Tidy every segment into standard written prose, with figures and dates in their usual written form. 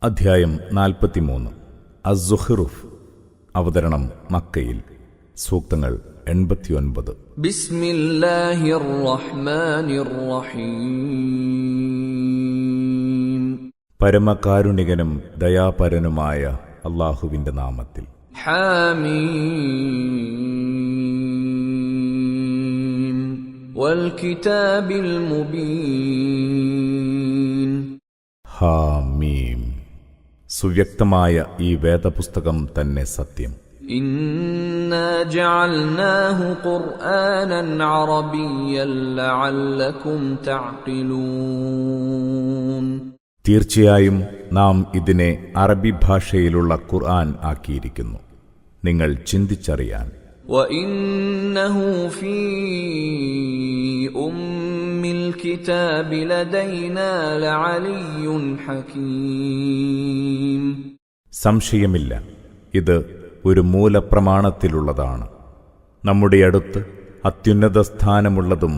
അധ്യായം 43 അസ്-സുഖ്റുഫ്. അവതരണം മക്കയിൽ. സൂക്തങ്ങൾ 89. ബിസ്മില്ലാഹിർ റഹ്മാനിർ റഹീം. പരമകാരുണികനും ദയാപരനുമായ അല്ലാഹുവിന്റെ നാമത്തിൽ. ഹാമീം വൽ കിതാബിൽ മുബീൻ. ഹാമീം. സുവ്യക്തമായ ഈ വേദപുസ്തകം തന്നെ സത്യം. ഇന്നാ ജഅൽനാഹു ഖുർആനൻ അറബിയ്യൻ ലഅല്ലകും തഅഖിലൂൻ. തീർച്ചയായും നാം ഇതിനെ അറബി ഭാഷയിലുള്ള ഖുർആൻ ആക്കിയിരിക്കുന്നു, നിങ്ങൾ ചിന്തിച്ചറിയാൻ. വഇന്നഹു ഫീ ഉമ്മിൽ കിതാബി ലദൈനാ ലഅലിയ്യുൻ ഹകീം. സംശയമില്ല, ഇത് ഒരു മൂലപ്രമാണത്തിലുള്ളതാണ്. നമ്മുടെ അടുത്ത് അത്യുന്നത സ്ഥാനമുള്ളതും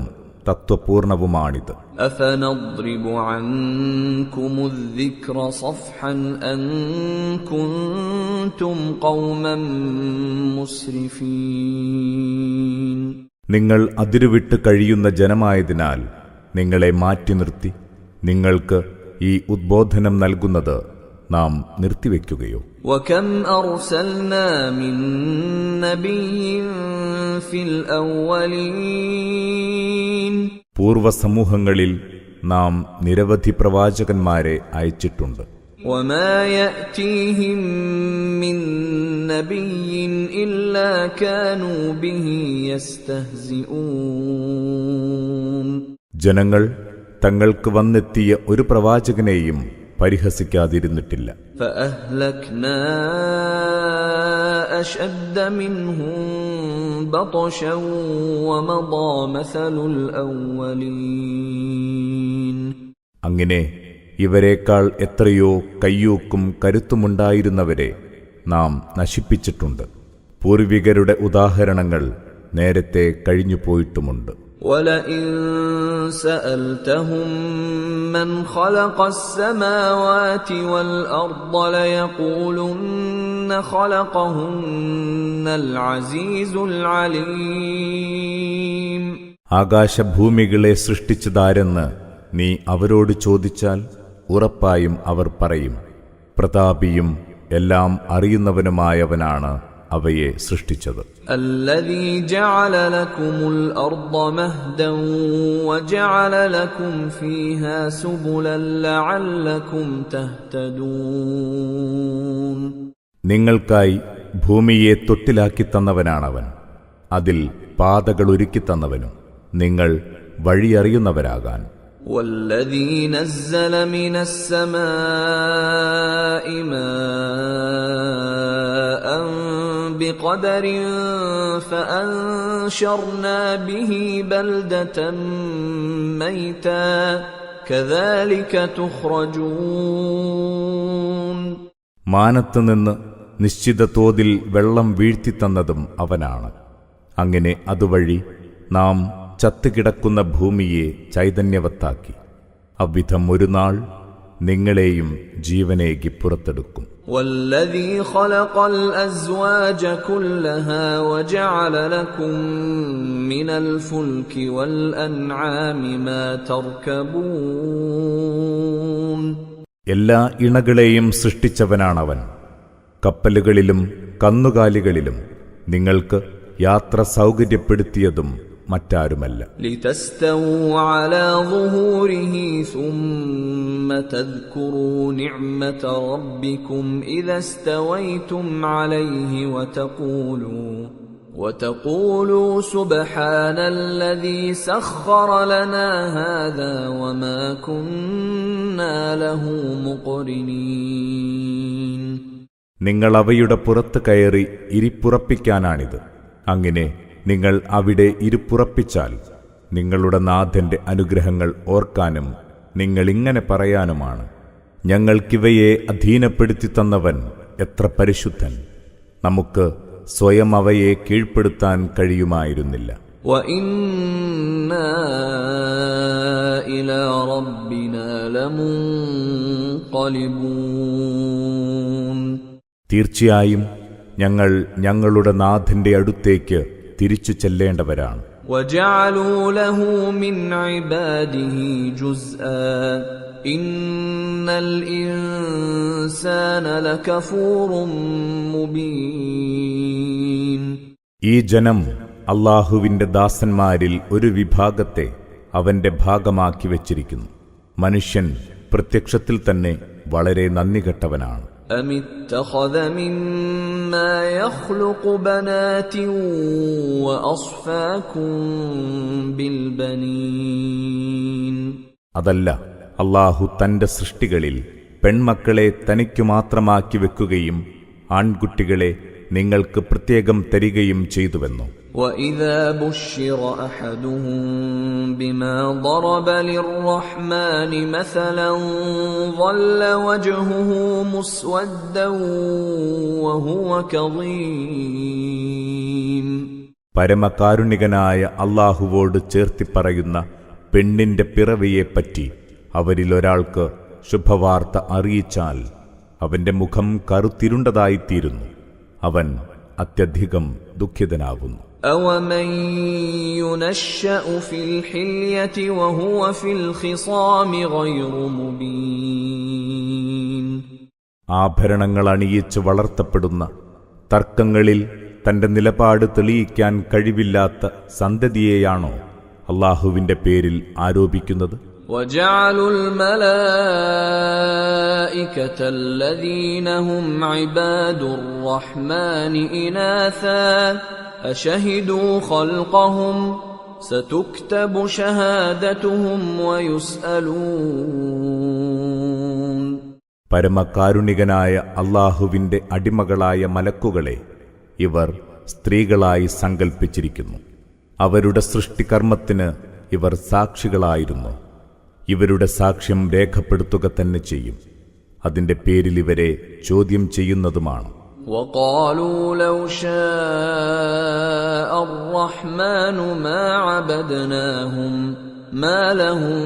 തത്വപൂർണവുമാണിത്. അഫനദ്രിബു അൻകുമുദ് ദിക്ര സഫ്ഹൻ അൻ കുൻതും ഖൗമൻ മുസ്രിഫീൻ. നിങ്ങൾ അതിരുവിട്ട് കഴിയുന്ന ജനമായതിനാൽ നിങ്ങളെ മാറ്റി നിർത്തി നിങ്ങൾക്ക് ഈ ഉദ്ബോധനം നൽകുന്നത് നാം നിർത്തിവെക്കുകയോ? വകം അർസൽനാ മിൻ നബിയ്യിൻ ഫിൽ അവ്വലീൻ. പൂർവസമൂഹങ്ങളിൽ നാം നിരവധി പ്രവാചകന്മാരെ അയച്ചിട്ടുണ്ട്. വമാ യഅതീഹിം മിൻ നബിയ്യിൻ ഇല്ലാ കാനൂ ബിഹി യസ്തഹ്സിഊൻ. ജനങ്ങൾ തങ്ങൾക്ക് വന്നെത്തിയ ഒരു പ്രവാചകനെയും പരിഹസിക്കാതിരുന്നിട്ടില്ല. ഫഅഹ്ലക്നാ അശദ്ദ മിൻഹും ബത്ശൻ വമദാ മസലുൽ അവ്വലീൻ. അങ്ങനെ ഇവരെക്കാൾ എത്രയോ കയ്യൂക്കും കരുത്തുമുണ്ടായിരുന്നവരെ നാം നശിപ്പിച്ചിട്ടുണ്ട്. പൂർവികരുടെ ഉദാഹരണങ്ങൾ നേരത്തെ കഴിഞ്ഞുപോയിട്ടുമുണ്ട്. വലഇൻ സഅൽതഹും മൻ ഖലഖസ് സമാവാതി വൽ അർദ ലയഖൂലുന്ന ഖലഖഹുന്നൽ അസീസുൽ അലീം. ആകാശഭൂമികളെ സൃഷ്ടിച്ചതാരെന്ന് നീ അവരോട് ചോദിച്ചാൽ ഉറപ്പായും അവർ പറയും, പ്രതാപിയും എല്ലാം അറിയുന്നവനുമായവനാണ് അവയെ സൃഷ്ടിച്ചത്. അല്ലദീ ജഅല ലക്കുമുൽ അർദ മഹ്ദൻ വജഅല ലക്കും ഫീഹാ സുബുലൻ ലഅല്ലക്കും തഹ്തദൂൻ. നിങ്ങൾക്കായി ഭൂമിയെ തൊട്ടിലാക്കി തന്നവനാണവൻ, അതിൽ പാതകൾ ഒരുക്കി തന്നവനും നിങ്ങൾ വഴിയറിയുന്നവരാകാൻ. വല്ലദീ നസ്സല മിനസ് സമാഇ മാഅൻ ബിഖദരിൻ ഫഅൻശർനാ ബിഹി ബൽദതൻ മൈതാ കദാലിക തുഖ്റജൂൻ. മാനത്തുനിന്ന് നിശ്ചിത തോതിൽ വെള്ളം വീഴ്ത്തിത്തന്നതും അവനാണ്. അങ്ങനെ അതുവഴി നാം ചത്തുകിടക്കുന്ന ഭൂമിയെ ചൈതന്യവത്താക്കി. അவ்விധം ഒരു നാൾ നിങ്ങളെയും ജീവനേകി പുറത്തെടുക്കും. വല്ലദീ ഖലഖൽ അസ്വാജ കുല്ലഹാ വജഅല ലക്കും മിനൽ ഫുൽകി വൽ അൻആമി മാ തർകബൂൻ. എല്ലാ ഇണകളെയും സൃഷ്ടിച്ചവനാണവൻ. കപ്പലുകളിലും കന്നുകാലികളിലും നിങ്ങൾക്ക് യാത്ര സൗകര്യപ്പെടുത്തിയതും മറ്റാരുമല്ല. ലിതസ്തവൂ അലാ ളുഹൂരിഹി സുമ്മ തദ്കുറൂ നിഅമത റബ്ബികും ഇദസ്തവൈതും അലൈഹി വതഖൂലൂ സുബ്ഹാനല്ലദീ സഖറ ലനാ ഹാദാ വമാ കുന്നാ ലഹു മുഖ്രിനീൻ. നിങ്ങൾ അവയുടെ പുറത്ത് കയറി ഇരിപ്പുറപ്പിക്കാനാണിത്. അങ്ങനെ നിങ്ങൾ അവിടെ ഇരുപ്പുറപ്പിച്ചാൽ നിങ്ങളുടെ നാഥന്റെ അനുഗ്രഹങ്ങൾ ഓർക്കാനും നിങ്ങളിങ്ങനെ പറയാനുമാണ്, ഞങ്ങൾക്കിവയെ അധീനപ്പെടുത്തി തന്നവൻ എത്ര പരിശുദ്ധൻ, നമുക്ക് സ്വയം അവയെ കീഴ്പ്പെടുത്താൻ കഴിയുമായിരുന്നില്ല. وَإِنَّا إِلَى رَبِّنَا لَمُنقَلِبُونَ തീർച്ചയായും ഞങ്ങൾ ഞങ്ങളുടെ നാഥന്റെ അടുത്തേക്ക് തിരിച്ചു ചെല്ലേണ്ടവരാണ്. وَجَعَلُوا لَهُ مِنْ عِبَادِهِ جُزْءًا إِنَّ الْإِنسَانَ لَكَفُورٌ مُبِينٌ. ഈ ജനം അല്ലാഹുവിന്റെ ദാസന്മാരിൽ ഒരു വിഭാഗത്തെ അവന്റെ ഭാഗമാക്കി വച്ചിരിക്കുന്നു. മനുഷ്യൻ പ്രത്യക്ഷത്തിൽ തന്നെ വളരെ നന്ദികെട്ടവനാണ്. أَمِ اتَّخَذَ مِمَّا يَخْلُقُ بَنَاتٍ وَأَصْفَاكُم بِالْبَنِينَ. അതല്ല, അല്ലാഹു തന്റെ സൃഷ്ടികളിൽ പെൺമക്കളെ തനിക്കു മാത്രമാക്കി വെക്കുകയും ആൺകുട്ടികളെ നിങ്ങൾക്ക് പ്രത്യേകം തരികയും ചെയ്തുവെന്നു. وَإِذَا بُشِّرَ أَحَدُهُم بِمَا ضَرَبَ لِلرَّحْمَنِ مَثَلًا ظَلَّ وَجْهُهُ مُسْوَدًّا وَهُوَ كَظِيمٌ. പരമകാരുണികനായ അല്ലാഹുവോട് ചേർത്തി പറയുന്ന പെണ്ണിന്റെ പിറവിയെപ്പറ്റി അവരിലൊരാൾക്ക് ശുഭവാർത്ത അറിയിച്ചാൽ അവന്റെ മുഖം കറുത്തിരുണ്ടതായിത്തീരുന്നു. അവൻ അത്യധികം ദുഃഖിതനാവുന്നു. أَوَمَن يُنَشَّأُ فِي الْحِلْيَةِ وَهُوَ فِي الْخِصَامِ غَيْرُ مُبِينٍ. ആഭരണങ്ങൾ അണിയിച്ച് വളർത്തപ്പെടുന്ന, തർക്കങ്ങളിൽ തന്റെ നിലപാട് തെളിയിക്കാൻ കഴിവില്ലാത്ത സന്തതിയെയാണോ അല്ലാഹുവിന്റെ പേരിൽ ആരോപിക്കുന്നത്? وَجَعَلُوا الْمَلَائِكَةَ الَّذِينَ هُمْ عِبَادُ الرَّحْمَنِ إِنَاثًا أَشَهِدُوا خَلْقَهُمْ سَتُكْتَبُ شَهَادَتُهُمْ وَيُسْأَلُونَ. പരമകാരുണികനായ അല്ലാഹുവിന്റെ അടിമകളായ മലക്കുകളെ ഇവർ സ്ത്രീകളായി സങ്കൽപ്പിച്ചിരിക്കുന്നു. അവരുടെ സൃഷ്ടികർമ്മത്തിന് ഇവർ സാക്ഷികളായിരുന്നു. ഇവരുടെ സാക്ഷ്യം രേഖപ്പെടുത്തുക തന്നെ ചെയ്യും. അതിന്റെ പേരിൽ ഇവരെ ചോദ്യം ചെയ്യുന്നതുമാണ്. وَقَالُوا لَوْ شَاءَ الرَّحْمَنُ مَا عَبَدْنَاهُمْ مَا لَهُم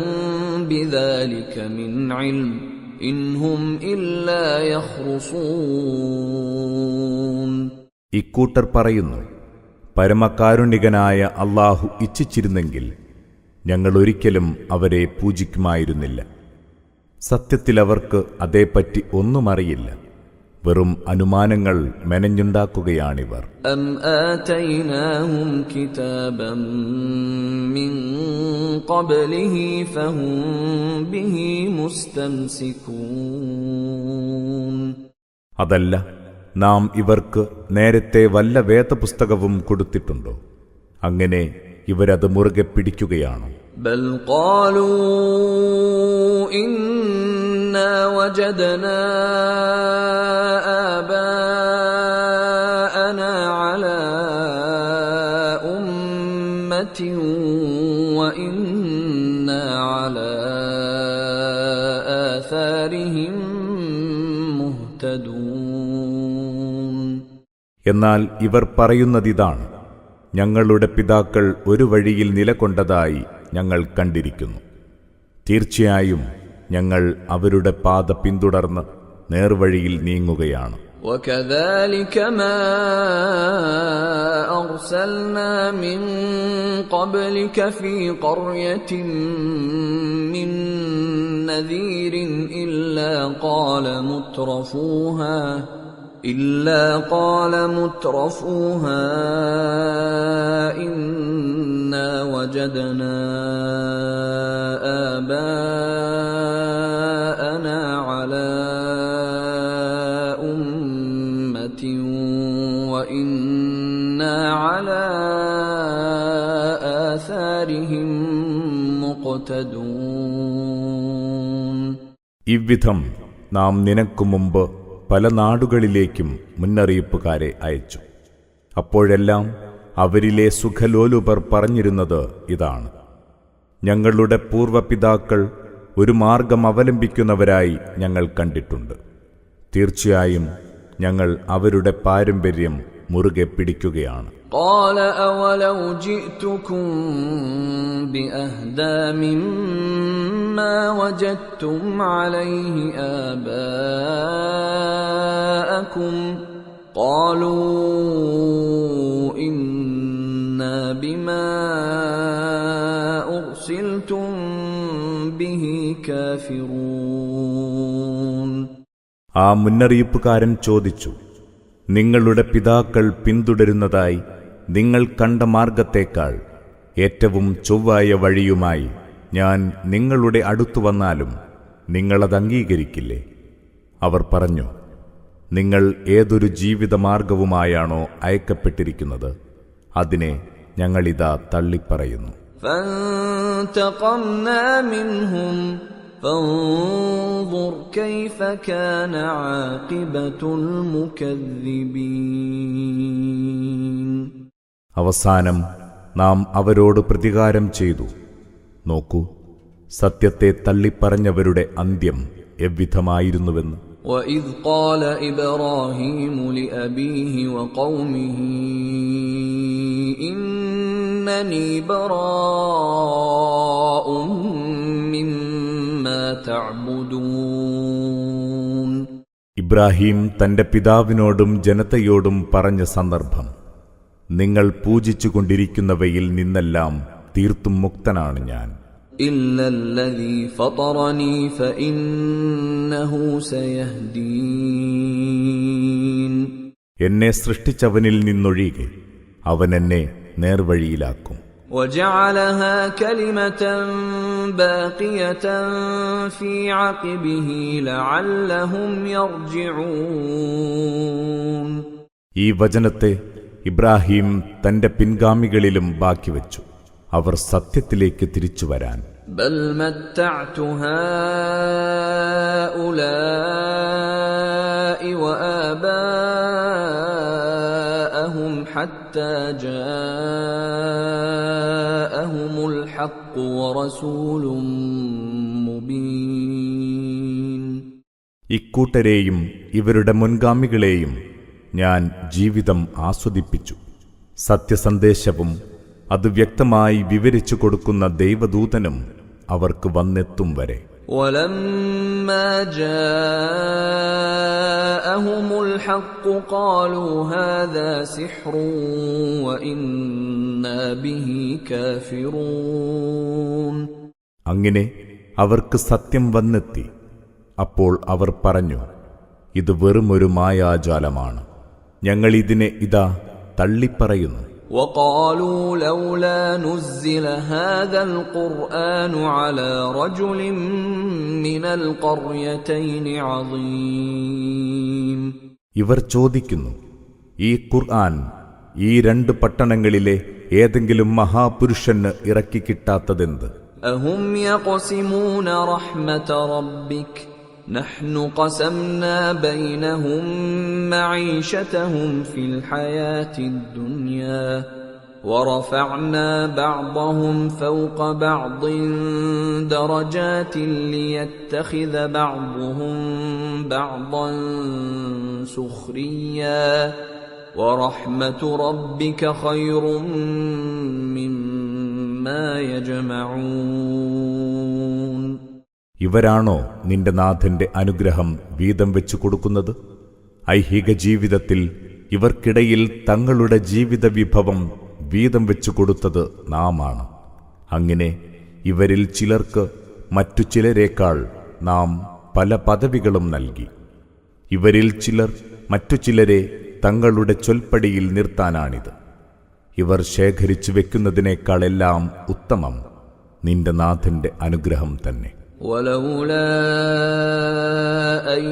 بِذَلِكَ مِنْ عِلْمٍ إِنْ هُمْ إِلَّا يَخْرُصُونَ. ഇക്കൂട്ടർ പറയുന്നു, പരമകാരുണികനായ അല്ലാഹു ഇച്ഛിച്ചിരുന്നെങ്കിൽ ഞങ്ങൾ ഒരിക്കലും അവരെ പൂജിക്കുമായിരുന്നില്ല. സത്യത്തിൽ അവർക്ക് അതേപ്പറ്റി ഒന്നും അറിയില്ല. വെറും അനുമാനങ്ങൾ മെനഞ്ഞുണ്ടാക്കുകയാണിവർ. أَمْ آتَيْنَاهُمْ كِتَابًا مِّن قَبْلِهِ فَهُمْ بِهِ مُسْتَمْسِكُونَ. അതല്ല, നാം ഇവർക്ക് നേരത്തെ വല്ല വേദപുസ്തകവും കൊടുത്തിട്ടുണ്ടോ? അങ്ങനെ ഇവരത് മുറുകെ പിടിക്കുകയാണോ? بَلْ قَالُوا إِنَّا وَجَدْنَا آبَاءَنَا عَلَى أُمَّةٍ وَإِنَّا عَلَى آثَارِهِم مُهْتَدُونَ. എന്നാൽ ഇവർ പറയുന്നതിതാണ്, ഞങ്ങളുടെ പിതാക്കൾ ഒരു വഴിയിൽ നിലകൊണ്ടതായി ഞങ്ങൾ കണ്ടിരിക്കുന്നു. തീർച്ചയായും ഞങ്ങൾ അവരുടെ പാത പിന്തുടർന്ന് നേർവഴിയിൽ നീങ്ങുകയാണ്. وَكَذَلِكَ مَا أَرْسَلْنَا مِن قَبْلِكَ فِي قَرْيَةٍ مِّن نَّذِيرٍ إِلَّا قَالَ مُتْرَفُوهَا إِنَّا وَجَدْنَا آبَاءَنَا عَلَى أُمَّةٍ وَإِنَّا عَلَى آثَارِهِم مُقْتَدُونَ. ഇவ்விധം നാം നിനക്കു മുമ്പ് പല നാടുകളിലേക്കും മുന്നറിയിപ്പുകാരെ അയച്ചു. അപ്പോഴെല്ലാം അവരിലെ സുഖലോലുപർ പറഞ്ഞിരുന്നത് ഇതാണ്: ഞങ്ങളുടെ പൂർവപിതാക്കൾ ഒരു മാർഗം അവലംബിക്കുന്നവരായി ഞങ്ങൾ കണ്ടിട്ടുണ്ട്. തീർച്ചയായും ഞങ്ങൾ അവരുടെ പാരമ്പര്യം മുറുകെ പിടിക്കുകയാണ്. قال أولو جئتكم بأهدى مما وجدتم عليه آباءكم قالوا إنا بما أرسلتم به كافرون. ആ മുന്നറിയിപ്പുകാരൻ ചോദിച്ചു, നിങ്ങളുടെ പിതാക്കൾ പിന്തുടരുന്നതായി നിങ്ങൾ കണ്ട മാർഗത്തേക്കാൾ ഏറ്റവും ചൊവ്വായ വഴിയുമായി ഞാൻ നിങ്ങളുടെ അടുത്തു വന്നാലും നിങ്ങളത് അംഗീകരിക്കില്ലേ? അവർ പറഞ്ഞു, നിങ്ങൾ ഏതൊരു ജീവിതമാർഗവുമായാണോ അയക്കപ്പെട്ടിരിക്കുന്നത് അതിനെ ഞങ്ങളിതാ തള്ളിപ്പറയുന്നു. فانتقمنا منهم فانظر كيف كان عاقبة المكذبين. അവസാനം നാം അവരോട് പ്രതികാരം ചെയ്തു. നോക്കൂ, സത്യത്തെ തള്ളിപ്പറഞ്ഞവരുടെ അന്ത്യം എവ്വിധമായിരുന്നുവെന്ന്. وَإِذْ قَالَ إِبْرَاهِيمُ لِأَبِيهِ وَقَوْمِهِ إِنَّنِي بَرَاءٌ مِّمَّا تَعْبُدُونَ. ഇബ്രാഹിം തന്റെ പിതാവിനോടും ജനതയോടും പറഞ്ഞ സന്ദർഭം, നിങ്ങൾ പൂജിച്ചുകൊണ്ടിരിക്കുന്നവയിൽ നിന്നെല്ലാം തീർത്തും മുക്തനാണ് ഞാൻ. إِلَّا الَّذِي فَطَرَنِي فَإِنَّهُ سَيَهْدِينِ. എന്നെ സൃഷ്ടിച്ചവനിൽ നിന്നൊഴികെ അവൻ എന്നെ നേർവഴിയിലാക്കും. وَجَعَلَهَا كَلِمَةً بَاقِيَةً فِي عَقِبِهِ لَعَلَّهُمْ يَرْجِعُونَ. ഈ വചനത്തെ ഇബ്രാഹിം തന്റെ പിൻഗാമികളിലും ബാക്കിവെച്ചു, അവർ സത്യത്തിലേക്ക് തിരിച്ചുവരാൻ. بل متعت هؤلاء وآباءهم حتى جاءهم الحق ورسول مبين. ഇക്കൂട്ടരെയും ഇവരുടെ മുൻഗാമികളെയും ഞാൻ ജീവിതം ആസ്വദിപ്പിച്ചു. സത്യസന്ദേശവും അത് വ്യക്തമായി വിവരിച്ചു കൊടുക്കുന്ന ദൈവദൂതനും അവർക്ക് വന്നെത്തും വരെ. ولما جاءهم الحق قالوا هذا سحر وإنا به كافرون. അങ്ങനെ അവർക്ക് സത്യം വന്നെത്തി. അപ്പോൾ അവർ പറഞ്ഞു, ഇത് വെറുമൊരു മായാജാലമാണ്, ഞങ്ങൾ ഇതിനെ ഇതാ തള്ളിപ്പറയുന്നു. وقالوا لولا نزل هذا القرآن على رجل من القريتين عظيم. ഇവർ ചോദിക്കുന്നു, ഈ ഖുർആൻ ഈ രണ്ട് പട്ടണങ്ങളിലെ ഏതെങ്കിലും മഹാപുരുഷന് ഇറക്കിക്കിട്ടാത്തതെന്ത്? أهم يقسمون رحمة ربك نحن قسمنا بينهم معيشتهم في الحياة الدنيا ورفعنا بعضهم فوق بعض درجات ليتخذ بعضهم بعضا سخريا ورحمة ربك خير مما يجمعون. ഇവരാണോ നിന്റെ നാഥന്റെ അനുഗ്രഹം വീതം വെച്ചു കൊടുക്കുന്നത്? ഐഹിക ജീവിതത്തിൽ ഇവർക്കിടയിൽ തങ്ങളുടെ ജീവിത വിഭവം വീതം വെച്ചു കൊടുത്തത് നാമാണ്. അങ്ങനെ ഇവരിൽ ചിലർക്ക് മറ്റു ചിലരേക്കാൾ നാം പല പദവികളും നൽകി. ഇവരിൽ ചിലർ മറ്റു ചിലരെ തങ്ങളുടെ ചൊൽപ്പടിയിൽ നിർത്താനാണിത്. ഇവർ ശേഖരിച്ചു വെക്കുന്നതിനേക്കാളെല്ലാം ഉത്തമം നിന്റെ നാഥന്റെ അനുഗ്രഹം തന്നെ. ولولا أن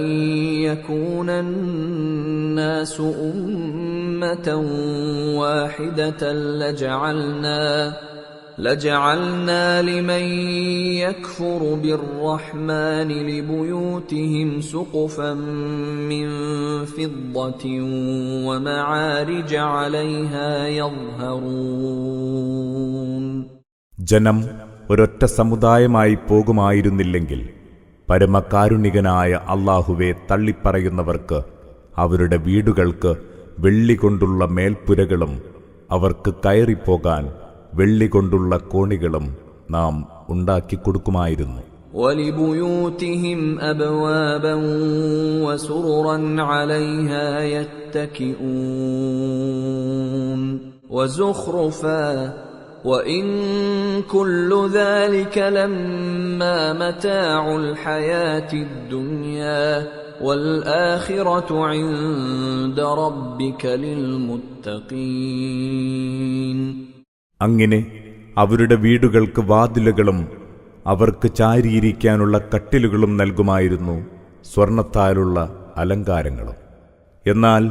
يكون الناس أمة واحدة لجعلنا لمن يكفر بالرحمن لبيوتهم سقفا من فضة ومعارج عليها يظهرون. ജനം ഒരൊറ്റ സമുദായമായി പോകുമായിരുന്നില്ലെങ്കിൽ പരമകാരുണികനായ അല്ലാഹുവെ തള്ളിപ്പറയുന്നവർക്ക് അവരുടെ വീടുകൾക്ക് വെള്ളികൊണ്ടുള്ള മേൽപ്പുരകളും അവർക്ക് കയറിപ്പോകാൻ വെള്ളികൊണ്ടുള്ള കോണികളും നാം ഉണ്ടാക്കിക്കൊടുക്കുമായിരുന്നു. وَلِبُيُوتِهِمْ أَبْوَابًا وَسُرُرًا عَلَيْهَا يَتَّكِئُونَ وَزُخْرُفًا وَإِن كُلُّ ذَلِكَ لَمَّا مَتَاعُ الْحَيَاةِ الدُّنْيَا وَالْآخِرَةُ عِندَ رَبِّكَ لِلْمُتَّقِينَ. അങ്ങനെ അവരുടെ വീടുകൾക്ക് വാതിലുകളും അവർക്ക് ചാരിയിരിക്കാനുള്ള കട്ടിലുകളും നൽകുമായിരുന്നു, സ്വർണത്താലുള്ള അലങ്കാരങ്ങളും. എന്നാൽ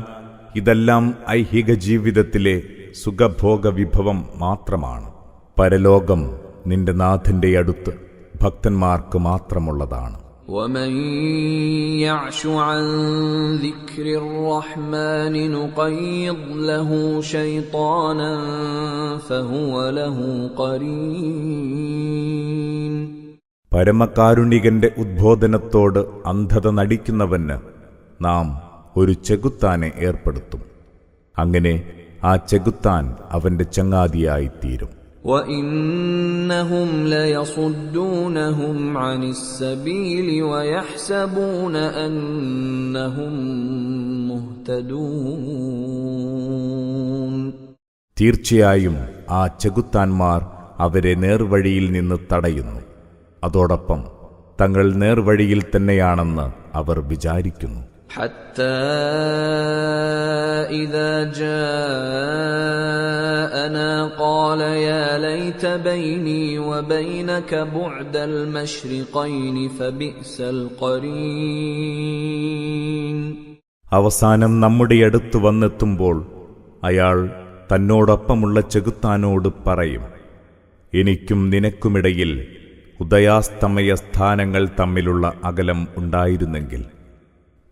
ഇതെല്ലാം ഐഹിക ജീവിതത്തിലെ സുഖഭോഗ വിഭവം മാത്രമാണ്. പരലോകം നിന്റെ നാഥന്റെ അടുത്ത് ഭക്തന്മാർക്ക് മാത്രമുള്ളതാണ്. وَمَن يَعْشُ عَن ذِكْرِ الرَّحْمَنِ نُقَيِّضْ لَهُ شَيْطَانًا فَهُوَ لَهُ قَرِينٌ. പരമകാരുണികന്റെ ഉദ്ബോധനത്തോട് അന്ധത നടിക്കുന്നവന് നാം ഒരു ചെകുത്താനെ ഏർപ്പെടുത്തും. അങ്ങനെ ആ ചെകുത്താൻ അവന്റെ ചങ്ങാതിയായിത്തീരും. وَإِنَّهُمْ لَيَصُدُّونَهُمْ عَنِ السَّبِيلِ وَيَحْسَبُونَ أَنَّهُمْ مُهْتَدُونَ. തീർച്ചയായും ആ ചെകുത്താന്മാർ അവരെ നേർവഴിയിൽ നിന്ന് തടയുന്നു. അതോടൊപ്പം തങ്ങൾ നേർവഴിയിൽ തന്നെയാണെന്ന് അവർ വിചാരിക്കുന്നു. حتى إذا جاءنا قال يا ليت بيني وبينك بعد المشرقين فبئس القرين. അവസാനം നമ്മുടെ അടുത്ത് വന്നെത്തുമ്പോൾ അയാൾ തന്നോടൊപ്പമുള്ള ചെകുത്താനോട് പറയും, എനിക്കും നിനക്കുമിടയിൽ ഉദയാസ്തമയ സ്ഥാനങ്ങൾ തമ്മിലുള്ള അകലം ഉണ്ടായിരുന്നെങ്കിൽ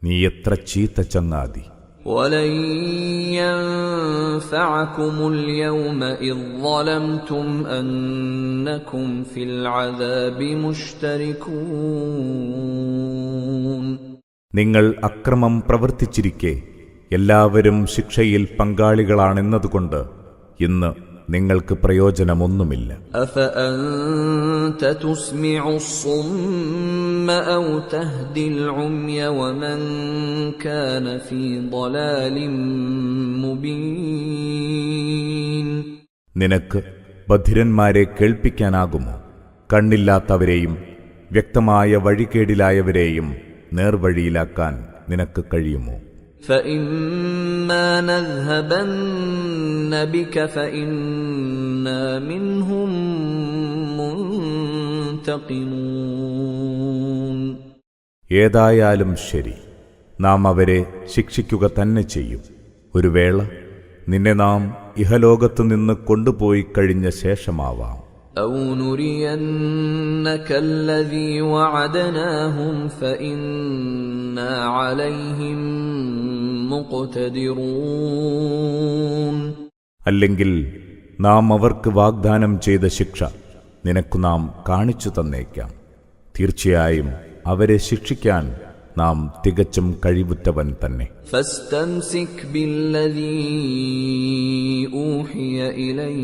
നീ എത്ര ചീത്ത ചങ്ങാതി. وَلَن يَنفَعَكُمُ الْيَوْمَ إِذ ظَّلَمْتُمْ أَنَّكُمْ فِي الْعَذَابِ مُشْتَرِكُونَ. നിങ്ങൾ അക്രമം പ്രവർത്തിച്ചിരിക്കെ എല്ലാവരും ശിക്ഷയിൽ പങ്കാളികളാണെന്നതുകൊണ്ട് ഇന്ന് നിങ്ങൾക്ക് പ്രയോജനമൊന്നുമില്ല. أَفَأَنْتَ تُسْمِعُ الصُّمَّ أَوْ تَهْدِي الْعُمْيَ وَمَنْ كَانَ فِي ضَلَالٍ مُبِينٍ. നിനക്ക് ബധിരന്മാരെ കേൾപ്പിക്കാനാകുമോ? കണ്ണില്ലാത്തവരെയും വ്യക്തമായ വഴികേടിലായവരെയും നേർവഴിയിലാക്കാൻ നിനക്ക് കഴിയുമോ? فَإِمَّا نَذْهَبَنَّ بِكَ فَإِنَّا مِنْهُمْ مُنْتَقِمُونَ. ഏതായാലും ശരി, നാം അവരെ ശിക്ഷിക്കുക തന്നെ ചെയ്യും. ഒരു വേള നിന്നെ നാം ഇഹലോകത്തു നിന്ന് കൊണ്ടുപോയി കഴിഞ്ഞ ശേഷമാവാം. أَوْ نُرِيَنَّكَ الَّذِي وَعَدْنَاهُمْ فَإِنَّا عَلَيْهِمْ مُقْتَدِرُونَ. അല്ലെങ്കിൽ നാം അവർക്ക് വാഗ്ദാനം ചെയ്ത ശിക്ഷ നിനക്കു നാം കാണിച്ചു തന്നേക്കാം. തീർച്ചയായും അവരെ ശിക്ഷിക്കാൻ നാം തികച്ചും കഴിവുറ്റവൻ തന്നെ. فَاسْتَمْسِكْ بِالَّذِي أُوحِيَ إِلَيْكَ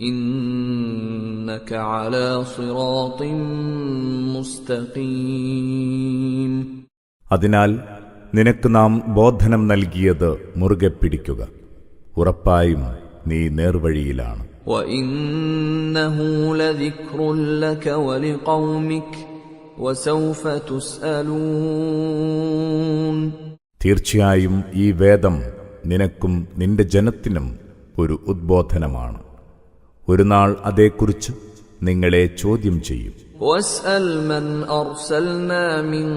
إِنَّكَ عَلَى صِرَاطٍ مُسْتَقِيمٍ. അതിനാൽ നിനക്ക് നാം ബോധനം നൽകിയത് മുറുകെ പിടിക്കുക. ഉറപ്പായും നീ നേർവഴിയിലാണ്. وَإِنَّهُ لَذِكْرٌ لَكَ وَلِقَوْمِكَ وَسَوْفَ تُسْأَلُونَ. തീർച്ചയായും ഈ വേദം നിനക്കും നിന്റെ ജനത്തിനും ഒരു ഉദ്ബോധനമാണ്. ഒരു നാൾ അതേക്കുറിച്ച് നിങ്ങളെ ചോദ്യം ചെയ്യും. وَاسْأَلْ مَنْ أَرْسَلْنَا مِنْ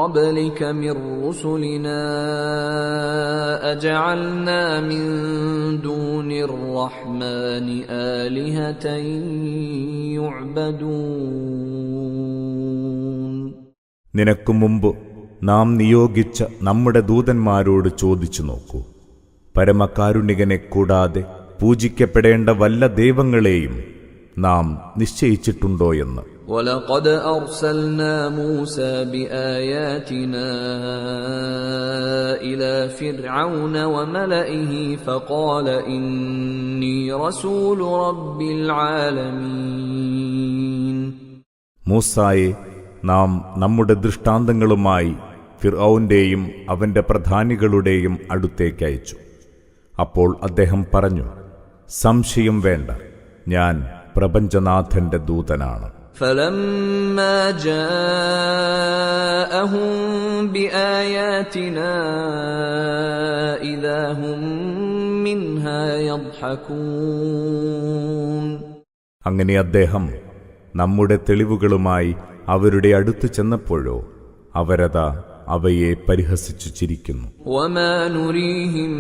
قَبْلِكَ مِنْ رُسُلِنَا أَجَعَلْنَا مِنْ دُونِ الرَّحْمَنِ آلِهَةً يُعْبَدُونَ. നിനക്കു മുമ്പ് നാം നിയോഗിച്ച നമ്മുടെ ദൂതന്മാരോട് ചോദിച്ചു നോക്കൂ, പരമകാരുണികനെ കൂടാതെ പൂജിക്കപ്പെടേണ്ട വല്ല ദൈവങ്ങളെയും നാം നിശ്ചയിച്ചിട്ടുണ്ടോ എന്ന്. وَلَقَدْ أَرْسَلْنَا مُوسَى بِآيَاتِنَا إِلَى فِرْعَوْنَ وَمَلَئِهِ فَقَالَ إِنِّي رَسُولُ رَبِّ الْعَالَمِينَ. മൂസായെ നാം നമ്മുടെ ദൃഷ്ടാന്തങ്ങളുമായി ഫിർഔന്റെയും അവന്റെ പ്രധാനികളുടെയും അടുത്തേക്ക് അയച്ചു. അപ്പോൾ അദ്ദേഹം പറഞ്ഞു, സംശയം വേണ്ട, ഞാൻ പ്രപഞ്ചനാഥന്റെ ദൂതനാണ്. فَلَمَّا جَاءَهُم بِآيَاتِنَا إِذَا هُم مِّنْهَا يَضْحَكُونَ. അങ്ങനെ അദ്ദേഹം നമ്മുടെ തെളിവുകളുമായി അവരുടെ അടുത്ത് ചെന്നപ്പോഴോ അവരതാ അവയെ പരിഹസിച്ചു ചിരിക്കുന്നു. وَمَا نُرِيهِم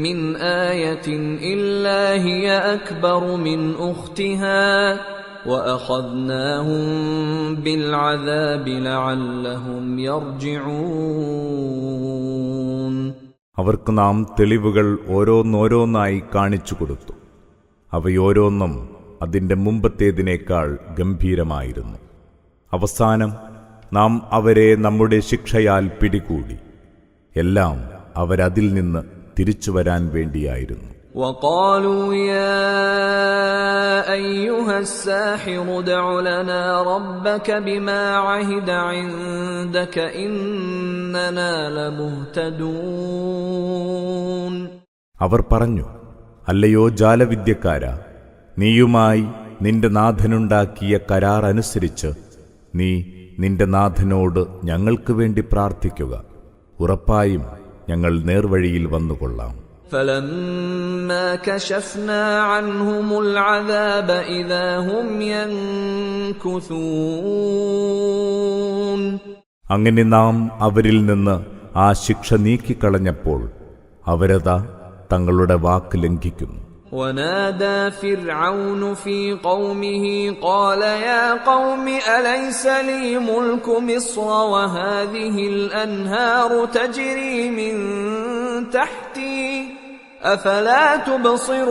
مِّنْ آيَةٍ إِلَّا هِيَ أَكْبَرُ مِنْ أُخْتِهَا وَأَخَذْنَاهُم بِالْعَذَابِ لَعَلَّهُمْ يَرْجِعُونَ. അവർക്ക് നാം തെളിവുകൾ ഓരോന്നോരോന്നായി കാണിച്ചു കൊടുത്തു. അവയോരോന്നും അതിന്റെ മുമ്പത്തേതിനേക്കാൾ ഗംഭീരമായിരുന്നു. അവസാനം നാം അവരെ നമ്മുടെ ശിക്ഷയാൽ പിടികൂടി. എല്ലാം അവരതിൽ നിന്ന് തിരിച്ചു വരാൻ വേണ്ടിയായിരുന്നു. وَقَالُوا يَا أَيُّهَا السَّاحِرُ ادْعُ لَنَا رَبَّكَ بِمَا عَهِدَ عِندَكَ إِنَّنَا لَمُهْتَدُونَ. അവർ പറഞ്ഞു, അല്ലയോ ജാലവിദ്യക്കാരാ, നീയുമായി നിന്റെ നാഥനുണ്ടാക്കിയ കരാർ അനുസരിച്ച് നീ നിന്റെ നാഥനോട് ഞങ്ങൾക്ക് വേണ്ടി പ്രാർത്ഥിക്കുക. ഉറപ്പായും ഞങ്ങൾ നേർവഴിയിൽ വന്നുകൊള്ളാം. فَلَمَّا كَشَفْنَا عَنْهُمُ الْعَذَابَ إِذَا هُمْ يَنكُثُونَ. അങ്ങനെ നാം അവരിൽ നിന്ന് ആ ശിക്ഷ നീക്കിക്കളഞ്ഞപ്പോൾ അവരതാ തങ്ങളുടെ വാക്ക് ലംഘിക്കുന്നു. وَنَادَى فِرْعَوْنُ فِي قَوْمِهِ قَالَ يَا قَوْمِ أَلَيْسَ لِي مُلْكُ مِصْرَ وَهَٰذِهِ الْأَنْهَارُ تَجْرِي مِن تَحْتِي أَفَلَا تُبْصِرُونَ.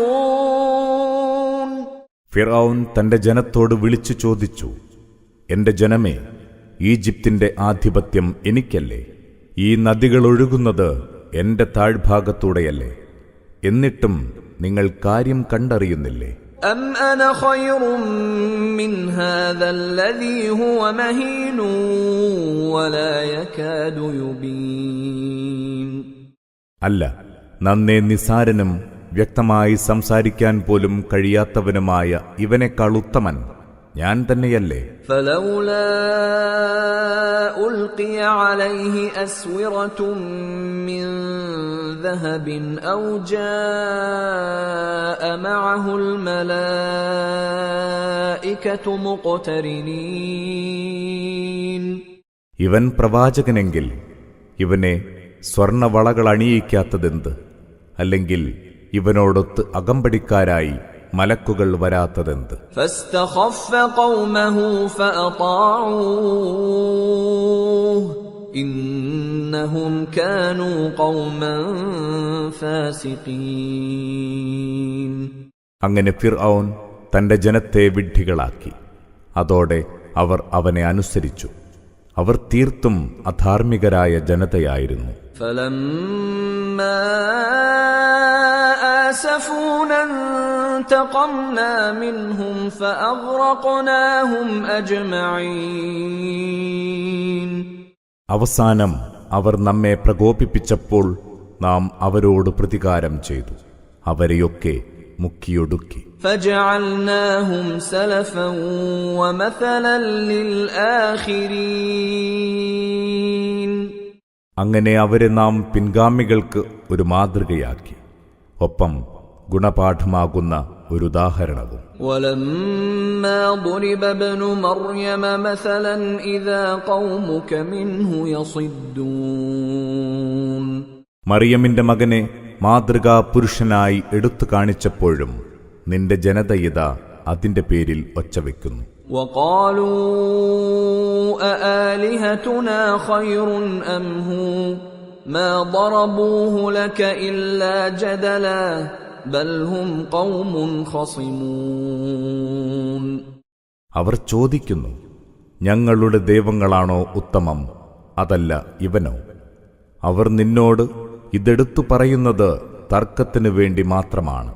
ഫിർഔൻ തന്റെ ജനത്തോട് വിളിച്ചു ചോദിച്ചു, എന്റെ ജനമേ, ഈജിപ്തിന്റെ ആധിപത്യം എനിക്കല്ലേ? ഈ നദികൾ ഒഴുകുന്നത് എന്റെ താഴ്ഭാഗത്തൂടെയല്ലേ? എന്നിട്ടും നിങ്ങൾ കാര്യം കണ്ടറിയുന്നില്ലേ? أَمْ أَنَا خَيْرٌ مِّنْ هَٰذَا الَّذِي هُوَ مَهِينٌ وَلَا يَكَادُ يُبِينُ. അല്ല, നന്നേ നിസാരനും വ്യക്തമായി സംസാരിക്കാൻ പോലും കഴിയാത്തവനുമായ ഇവനേക്കാൾ ഉത്തമൻ ഞാൻ തന്നെയല്ലേ? فَلَوْلَا أُلْقِيَ عَلَيْهِ أَسْوِرَةٌ مِّن ذَهَبٍ أَوْ جَاءَ مَعَهُ الْمَلَائِكَةُ مُقْتَرِنِينَ. ഇവൻ പ്രവാചകനെങ്കിൽ ഇവനെ സ്വർണവളകൾ അണിയിക്കാത്തതെന്ത്? അല്ലെങ്കിൽ ഇവനോടൊത്ത് അകമ്പടിക്കാരായി മലക്കുകൾ വരാത്തതെന്ത്? فَاسْتَخَفَّ قَوْمَهُ فَأَطَاعُوهُ إِنَّهُمْ كَانُوا قَوْمًا فَاسِقِينَ. അങ്ങനെ ഫിർഔൻ തന്റെ ജനത്തെ വിഡ്ഢികളാക്കി. അതോടെ അവർ അവനെ അനുസരിച്ചു. അവർ തീർത്തും അധാർമികരായ ജനതയായിരുന്നു. فَلَمَّا آسَفُونَا انتَقَمْنَا مِنْهُمْ فَأَغْرَقْنَاهُمْ أَجْمَعِينَ. അവസാനം അവർ നമ്മെ പ്രകോപിപ്പിച്ചപ്പോൾ നാം അവരോട് പ്രതികാരം ചെയ്തു. അവരെയൊക്കെ മുക്കിയൊടുക്കി. فَجَعَلْنَاهُمْ سَلَفًا وَمَثَلًا لِلْآخِرِينَ. അങ്ങനെ അവരെ നാം പിൻഗാമികൾക്ക് ഒരു മാതൃകയാക്കി, ഒപ്പം ഗുണപാഠമാകുന്ന ഒരു ഉദാഹരണവും. وَلَمَّا ضُرِبَ ابْنُ مَرْيَمَ مَثَلًا إِذَا قَوْمُكَ مِنْهُ يَصِدُّونَ. മറിയമിന്റെ മകനെ മാതൃകാ പുരുഷനായി എടുത്തു കാണിച്ചപ്പോഴും നിന്റെ ജനതയിതാ അതിന്റെ പേരിൽ ഒച്ചവെക്കുന്നു. وَقَالُوا أَآلِهَتُنَا خَيْرٌ أَمْ هُوَ مَا ضَرَبُوهُ لَكَ إِلَّا جَدَلًا بَلْ هُمْ قَوْمٌ خَصِمُونَ. അവർ ചോദിക്കുന്നു, ഞങ്ങളുടെ ദൈവങ്ങളാണോ ഉത്തമം, അതല്ല ഇവനോ? അവർ നിന്നോട് ഇതെടുത്തു പറയുന്നത് തർക്കത്തിനു വേണ്ടി മാത്രമാണ്.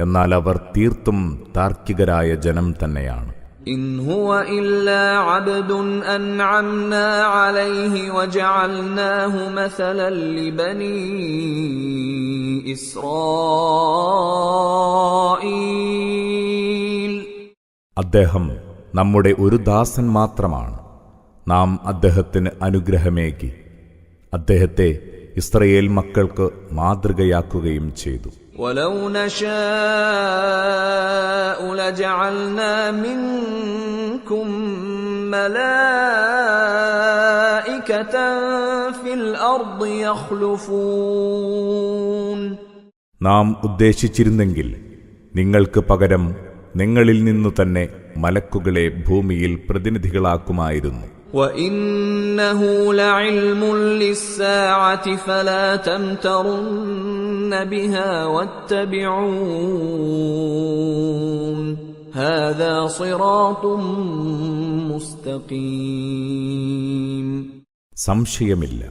എന്നാൽ അവർ തീർത്തും താർക്കികരായ ജനം തന്നെയാണ്. ഇൻ ഹുവ ഇല്ലാ അബ്ദുൻ അൻഅംനാ അലൈഹി വജഅൽനാഹു മസലൻ ലിബനീ ഇസ്രായീൽ. അദ്ദേഹം നമ്മുടെ ഒരു ദാസൻ മാത്രമാണ്. നാം അദ്ദേഹത്തിന് അനുഗ്രഹമേകി അദ്ദേഹത്തെ ഇസ്രായേൽ മക്കൾക്ക് മാതൃകയാക്കുകയും ചെയ്തു. വലൗ നശാഉ ലജഅൽനാ മിൻകും മലായികതൻ ഫിൽ അർദി യഖ്ലുഫൂൻ. നാം ഉദ്ദേശിച്ചിരുന്നെങ്കിൽ നിങ്ങൾക്ക് പകരം നിങ്ങളിൽ നിന്നു തന്നെ മലക്കുകളെ ഭൂമിയിൽ പ്രതിനിധികളാക്കുമായിരുന്നു. وَإِنَّهُ لَعِلْمٌ لِلسَّاعَةِ فَلَا تَمْتَرُنَّ بِهَا وَاتَّبِعُونِ هَذَا صِرَاطٌ مُسْتَقِيمٌ. സംശയമില്ല,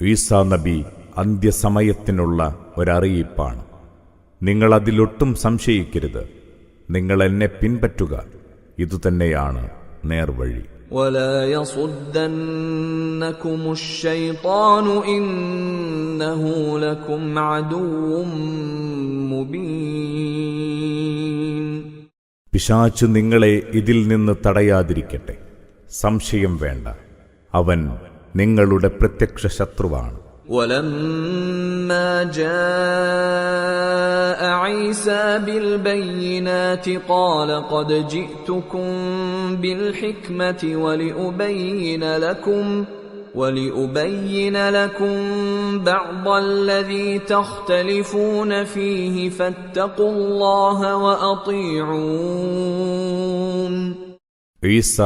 ഈസാ നബി അന്ത്യസമയത്തിനുള്ള ഒരറിയിപ്പാണ്. നിങ്ങൾ അതിലൊട്ടും സംശയിക്കരുത്. നിങ്ങൾ എന്നെ പിൻപറ്റുക, ഇതുതന്നെയാണ് നേർവഴി. وَلَا يَصُدَّنَّكُمُ الشَّيْطَانُ إِنَّهُ لَكُمْ عَدُوٌّ مُبِينٌ. പിശാച് നിങ്ങളെ ഇതിൽ നിന്ന് തടയാതിരിക്കട്ടെ. സംശയം വേണ്ട, അവൻ നിങ്ങളുടെ പ്രത്യക്ഷ ശത്രുവാണ്. وَلَمَّا جَاءَ عِيسَى بِالْبَيِّنَاتِ قَالَ قَدْ جِئْتُكُمْ بِالْحِكْمَةِ وَلِأُبَيِّنَ لَكُمْ بَعْضَ الَّذِي تَخْتَلِفُونَ فِيهِ فَاتَّقُوا اللَّهَ وَأَطِيعُونِ. ഈസ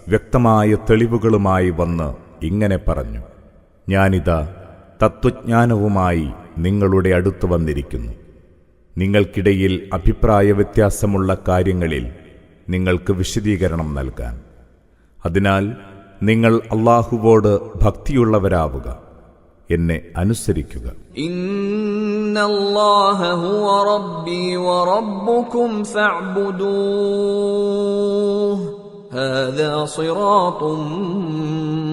വ്യക്തമായ തെളിവുകളുമായി വന്ന് ഇങ്ങനെ പറഞ്ഞു, ഞാനിതാ തത്വജ്ഞാനവുമായി നിങ്ങളുടെ അടുത്ത് വന്നിരിക്കുന്നു. നിങ്ങൾക്കിടയിൽ അഭിപ്രായ വ്യത്യാസമുള്ള കാര്യങ്ങളിൽ നിങ്ങൾക്ക് വിശദീകരണം നൽകാൻ. അതിനാൽ നിങ്ങൾ അല്ലാഹുവോട് ഭക്തിയുള്ളവരാവുക, എന്നെ അനുസരിക്കുക. ഇന്നല്ലാഹ ഹുവ റബ്ബി വറബ്ബുകും ഫഅബ്ദൂഹു ഹാദാ സിറാത്തും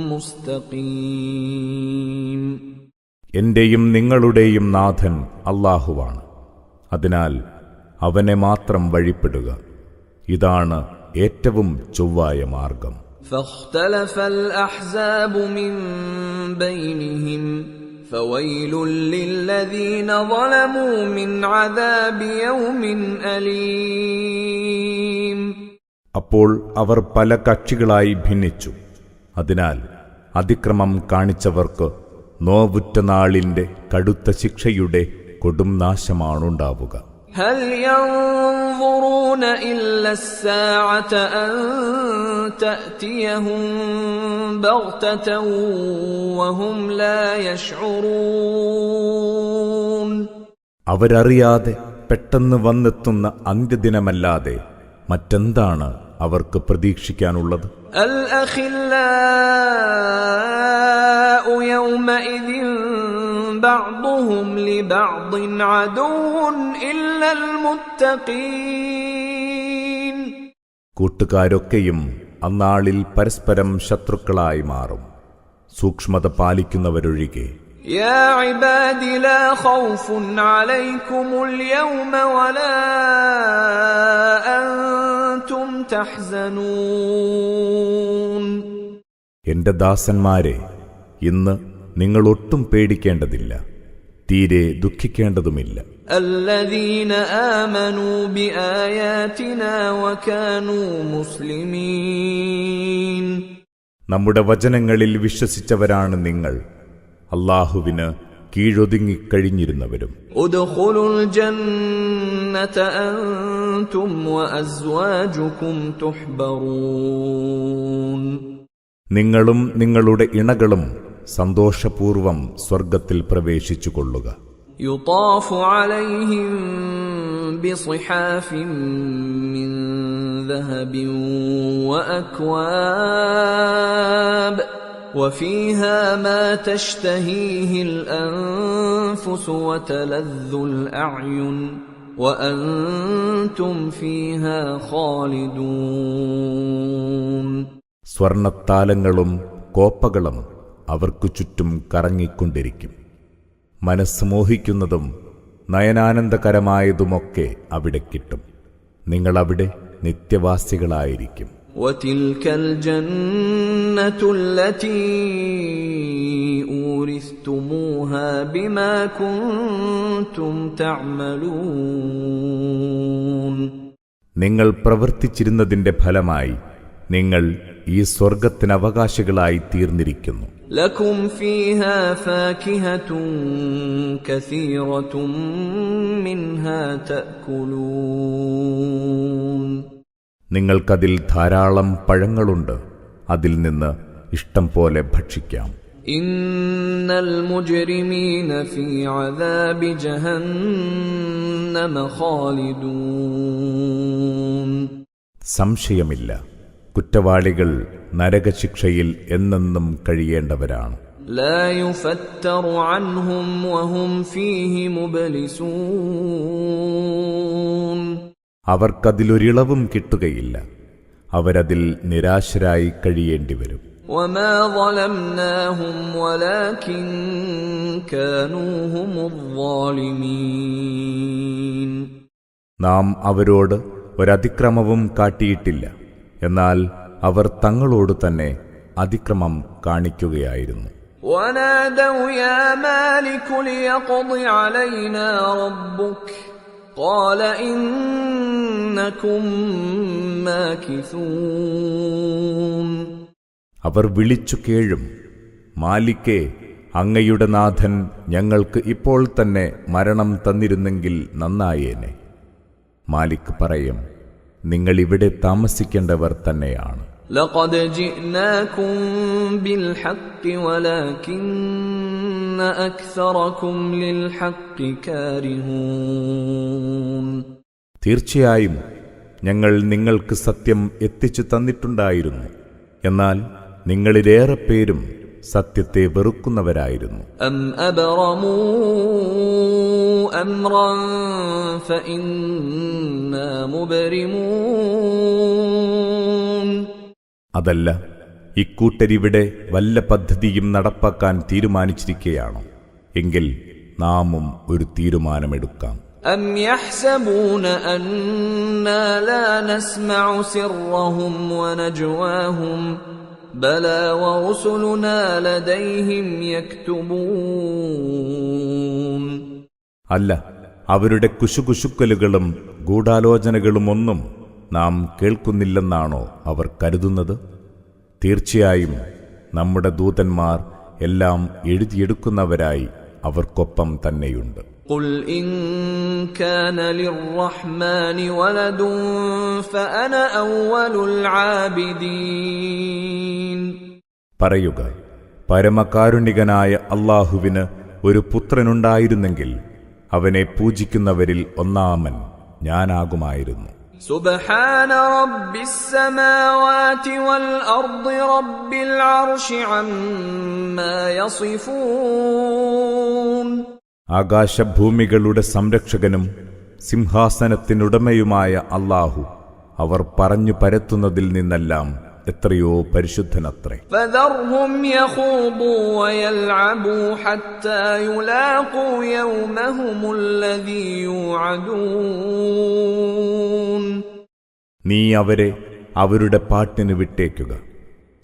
മുസ്തഖീം. എന്റെയും നിങ്ങളുടെയും നാഥൻ അല്ലാഹുവാണ്. അതിനാൽ അവനെ മാത്രം വഴിപ്പെടുക. ഇതാണ് ഏറ്റവും ചൊവ്വായ മാർഗം. فاختلف الأحزاب من بينهم فويل للذين ظلموا من عذاب يوم أليم. അപ്പോൾ അവർ പല കക്ഷികളായി ഭിന്നിച്ചു. അതിനാൽ അതിക്രമം കാണിച്ചവർക്ക് നോവുറ്റ നാളിന്റെ കടുത്ത ശിക്ഷയുടെ കൊടും നാശമാണുണ്ടാവുക. هل ينظرون إلا الساعة أن تأتيهم بغتة وهم لا يشعرون. അവരറിയാതെ പെട്ടെന്ന് വന്നെത്തുന്ന അന്ത്യദിനമല്ലാതെ മറ്റെന്താണ് അവർക്ക് പ്രതീക്ഷിക്കാനുള്ളത്? الأخلاء يومئذ بعضهم لبعض عدو إلا المتقين. കൂട്ടുകാരൊക്കെയും അന്നാളിൽ പരസ്പരം ശത്രുക്കളായി മാറും, സൂക്ഷ്മത പാലിക്കുന്നവരൊഴികെ. يا عباد لا خوف عليكم اليوم ولا أنتم تحزنون. എന്റെ ദാസന്മാരെ, ഇന്ന് നിങ്ങളൊട്ടും പേടിക്കേണ്ടതില്ല, തീരെ ദുഃഖിക്കേണ്ടതുമില്ല. الذين آمنوا بآياتنا وكانوا مسلمين. നമ്മുടെ വചനങ്ങളിൽ വിശ്വസിച്ചവരാണ് നിങ്ങൾ, അല്ലാഹുവിന് കീഴൊതുങ്ങിക്കഴിഞ്ഞിരുന്നവരും. ادخلوا الجنة أنتم وأزواجكم تحبرون. നിങ്ങളും നിങ്ങളുടെ ഇണകളും സന്തോഷപൂർവം സ്വർഗത്തിൽ പ്രവേശിച്ചുകൊള്ളുക. يطاف عليهم بصحاف من ذهب وأكواب وفيها ما تشتهيه الأنفس وتلذ الأعين وأنتم فيها خالدون. സ്വർണത്താലങ്ങളും കോപ്പകളും അവർക്കു ചുറ്റും കറങ്ങിക്കൊണ്ടിരിക്കും. മനസ്സ് മോഹിക്കുന്നതും നയനാനന്ദകരമായതുമൊക്കെ അവിടെ കിട്ടും. നിങ്ങളവിടെ നിത്യവാസികളായിരിക്കും. وَتِلْكَ الْجَنَّةُ الَّتِي أُورِثْتُمُوهَا بِمَا كُنْتُمْ تَعْمَلُونَ. നിങ്ങൾ പ്രവർത്തിച്ചിരുന്നതിന്റെ ഫലമായി നിങ്ങൾ ഈ സ്വർഗത്തിന് അവകാശികളായി തീർന്നിരിക്കുന്നു. لَكُمْ فِيهَا فَاكِهَةٌ كَثِيرَةٌ مِنْهَا تَأْكُلُونَ. നിങ്ങൾക്കതിൽ ധാരാളം പഴങ്ങളുണ്ട്. അതിൽ നിന്ന് ഇഷ്ടം പോലെ ഭക്ഷിക്കാം. ഇന്നൽ മുജ്രിമീന ഫീ അദാബി ജഹന്നമ ഖാലിദൂൻ. സംശയമില്ല, കുറ്റവാളികൾ നരകശിക്ഷയിൽ എന്നെന്നും കഴിയേണ്ടവരാണ്. ലാ യുഫത്തറു അൻഹും വഹും ഫീഹി മുബ്ലിസൂൻ. അവർക്കതിലൊരിളവും കിട്ടുകയില്ല. അവരതിൽ നിരാശരായി കഴിയേണ്ടിവരും. വമാ ളലംനാഹും വലാകിൻ കാനൂ ഹുമുൽ ളാലിമീൻ. നാം അവരോട് ഒരതിക്രമവും കാട്ടിയിട്ടില്ല. എന്നാൽ അവർ തങ്ങളോട് തന്നെ അതിക്രമം കാണിക്കുകയായിരുന്നു. വനാദൗ യാ മാലികു ലിയഖ്ദി അലൈനാ റബ്ബുക ഖാല ഇന്നകും മാകിസൂൻ. അവർ വിളിച്ചു കേഴും, മാലിക്കേ, അങ്ങയുടെ നാഥൻ ഞങ്ങൾക്ക് ഇപ്പോൾ തന്നെ മരണം തന്നിരുന്നെങ്കിൽ നന്നായേനെ. മാലിക് പറയും, നിങ്ങളിവിടെ താമസിക്കേണ്ടവർ തന്നെയാണ്. ലഖദ് ജിഅനാകും ബിൽ ഹഖ് വലാകിന്ന അക്സറകും ലിൽ ഹഖ് കാരിഹൂൻ. തീർച്ചയായും ഞങ്ങൾ നിങ്ങൾക്ക് സത്യം എത്തിച്ചു തന്നിട്ടുണ്ടായിരുന്നു. എന്നാൽ നിങ്ങളിലേറെ പേരും സത്യത്തെ വെറുക്കുന്നവരായിരുന്നു. അം അബ്റമൂ അംറൻ ഫഇന്നാ മുബ്രിമൂൻ. അതല്ല, ഇക്കൂട്ടരിവിടെ വല്ല പദ്ധതിയും നടപ്പാക്കാൻ തീരുമാനിച്ചിരിക്കുകയാണോ? എങ്കിൽ നാമും ഒരു തീരുമാനമെടുക്കാം. അം യഹ്സബൂന അന്നാ ലാ നസ്മഉ സിർറഹും വനജ്വാഹും ബലാ വറുസുലുനാ ലദൈഹിം യക്തുബൂൻ. അല്ല, അവരുടെ കുശുകുശുക്കലുകളും ഗൂഢാലോചനകളുമൊന്നും നാം കേൾക്കുന്നില്ലെന്നാണോ അവർ കരുതുന്നത്? തീർച്ചയായും നമ്മുടെ ദൂതന്മാർ എല്ലാം എഴുതിയെടുക്കുന്നവരായി അവർക്കൊപ്പം തന്നെയുണ്ട്. ഖുൽ ഇൻ കാന ലിർറഹ്മാനി വലദുൻ ഫഅന അവ്വലുൽ ആബിദീൻ. പറയുക, പരമകാരുണികനായ അല്ലാഹുവിന് ഒരു പുത്രനുണ്ടായിരുന്നെങ്കിൽ അവനെ പൂജിക്കുന്നവരിൽ ഒന്നാമൻ ഞാനാകുമായിരുന്നു. സുബ്ഹാന റബ്ബിസ് സമാവാതി വൽ അർദി റബ്ബിൽ അർശി അമ്മാ യസിഫൂൻ. ആകാശഭൂമികളുടെ സംരക്ഷകനും സിംഹാസനത്തിനുടമയുമായ അല്ലാഹു അവർ പറഞ്ഞു പരത്തുന്നതിൽ നിന്നെല്ലാം എത്രയോ പരിശുദ്ധനത്രേ. ഫദർഹും യഖൂദൂ വയൽഅബൂ ഹത്താ യുലാഖൂ യൗമഹുമുല്ലദീ യുഅദൂൻ. നീ അവരെ അവരുടെ പാട്ടിന് വിട്ടേക്കുക.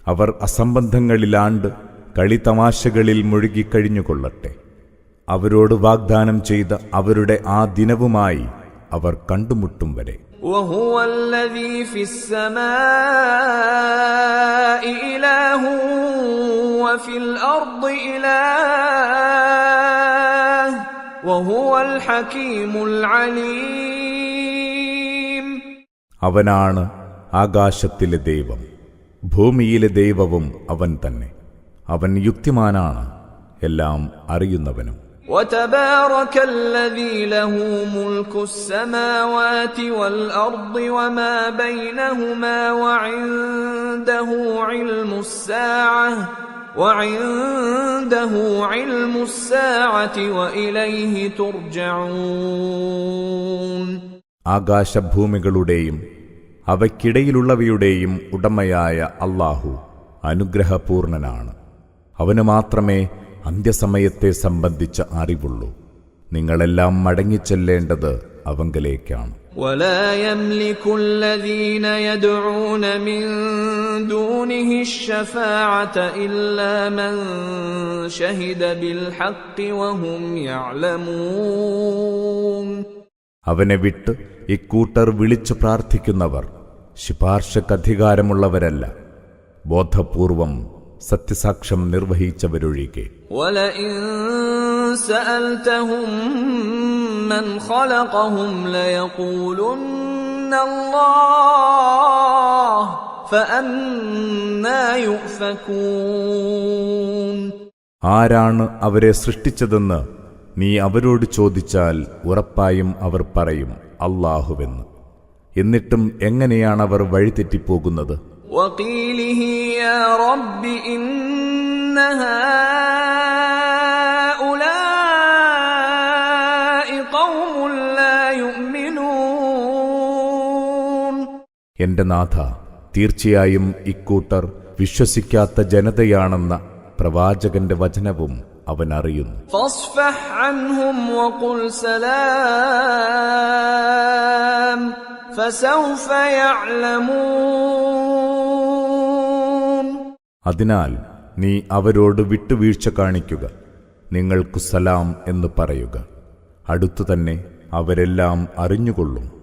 അവർ അസംബന്ധങ്ങളിലാണ്ട് കളിതമാശകളിൽ മുഴുകിക്കഴിഞ്ഞുകൊള്ളട്ടെ. അവരോട് വാഗ്ദാനം ചെയ്ത അവരുടെ ആ ദിനവുമായി അവർ കണ്ടുമുട്ടും വരെ. وهو الذي في السماء إله وفي الأرض إله وهو الحكيم العليم. അവനാണ് ആകാശത്തിലെ ദൈവം, ഭൂമിയിലെ ദൈവവും അവൻ തന്നെ. അവൻ യുക്തിമാനാണ്, എല്ലാം അറിയുന്നവനും. وتبارك الذي له ملك السماوات والأرض وما بينهما وعنده علم الساعة وإليه ترجعون. ആകാശഭൂമികളുടെയും അവയ്ക്കിടയിലുള്ളവയുടെയും ഉടമയായ അല്ലാഹു അനുഗ്രഹപൂർണനാണ്. അവന് മാത്രമേ അന്ത്യസമയത്തെ സംബന്ധിച്ച അറിവുള്ളൂ. നിങ്ങളെല്ലാം മടങ്ങിച്ചെല്ലേണ്ടത് അവങ്കലേക്കാണ്. ولا يملك الذين يدعون من دونه الشفاعة إلا من شهد بالحق وهم يعلمون. അവനെ വിട്ട് ഇക്കൂട്ടർ വിളിച്ചു പ്രാർത്ഥിക്കുന്നവർ ശുപാർശക്കധികാരമുള്ളവരല്ല, ബോധപൂർവം സത്യസാക്ഷ്യം നിർവഹിച്ചവരൊഴികെ. وَلَئِن سَأَلْتَهُم مَّنْ خَلَقَهُمْ لَيَقُولُنَّ اللَّهُ فَأَنَّىٰ يُؤْفَكُونَ. ആരാണ് അവരെ സൃഷ്ടിച്ചതെന്ന് നീ അവരോട് ചോദിച്ചാൽ ഉറപ്പായും അവർ പറയും അല്ലാഹുവെന്ന്. എന്നിട്ടും എങ്ങനെയാണവർ വഴിതെറ്റിപ്പോകുന്നത്? وَقِيلِهِ يَا رَبِّ إِنَّ هَٰؤُلَاءِ قَوْمٌ لَّا يُؤْمِنُونَ. എന്റെ നാഥ, തീർച്ചയായും ഇക്കൂട്ടർ വിശ്വസിക്കാത്ത ജനതയാണെന്ന പ്രവാചകന്റെ വചനവും അവൻ അറിയുന്നു. فَاصْفَحْ عَنْهُمْ وَقُلْ سَلَامٌ فَسَوْفَ يَعْلَمُونَ. അതിനാൽ നീ അവരോട് വിട്ടുവീഴ്ച കാണിക്കുക, നിങ്ങൾക്കു സലാം എന്ന് പറയുക. അടുത്തുതന്നെ അവരെല്ലാം അറിഞ്ഞുകൊള്ളും.